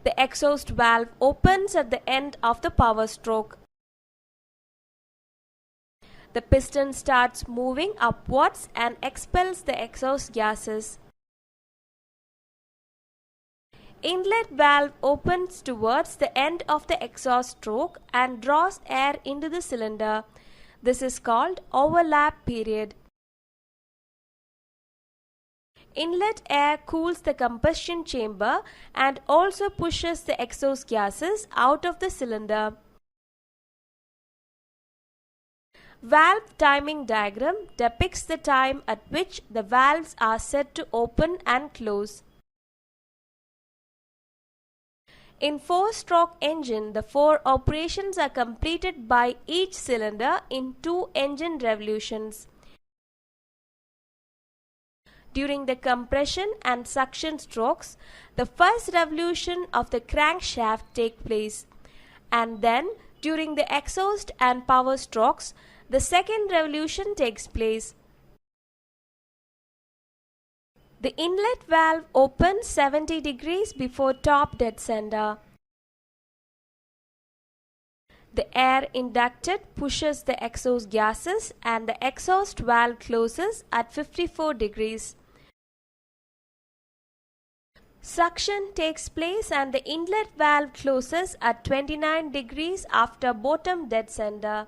The exhaust valve opens at the end of the power stroke. The piston starts moving upwards and expels the exhaust gases. Inlet valve opens towards the end of the exhaust stroke and draws air into the cylinder. This is called overlap period. Inlet air cools the combustion chamber and also pushes the exhaust gases out of the cylinder. Valve timing diagram depicts the time at which the valves are set to open and close. In 4-stroke engine, the 4 operations are completed by each cylinder in 2 engine revolutions. During the compression and suction strokes, the first revolution of the crankshaft takes place, and then during the exhaust and power strokes, the second revolution takes place. The inlet valve opens 70 degrees before top dead center. The air inducted pushes the exhaust gases and the exhaust valve closes at 54 degrees. Suction takes place and the inlet valve closes at 29 degrees after bottom dead center.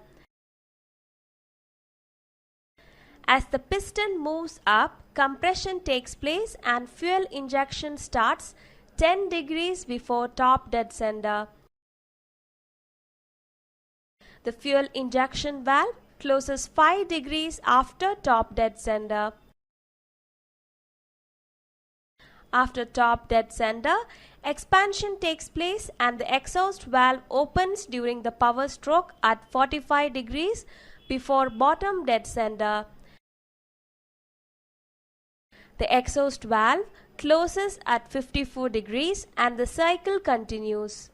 As the piston moves up, compression takes place and fuel injection starts 10 degrees before top dead center. The fuel injection valve closes 5 degrees after top dead center. After top dead center, expansion takes place and the exhaust valve opens during the power stroke at 45 degrees before bottom dead center. The exhaust valve closes at 54 degrees and the cycle continues.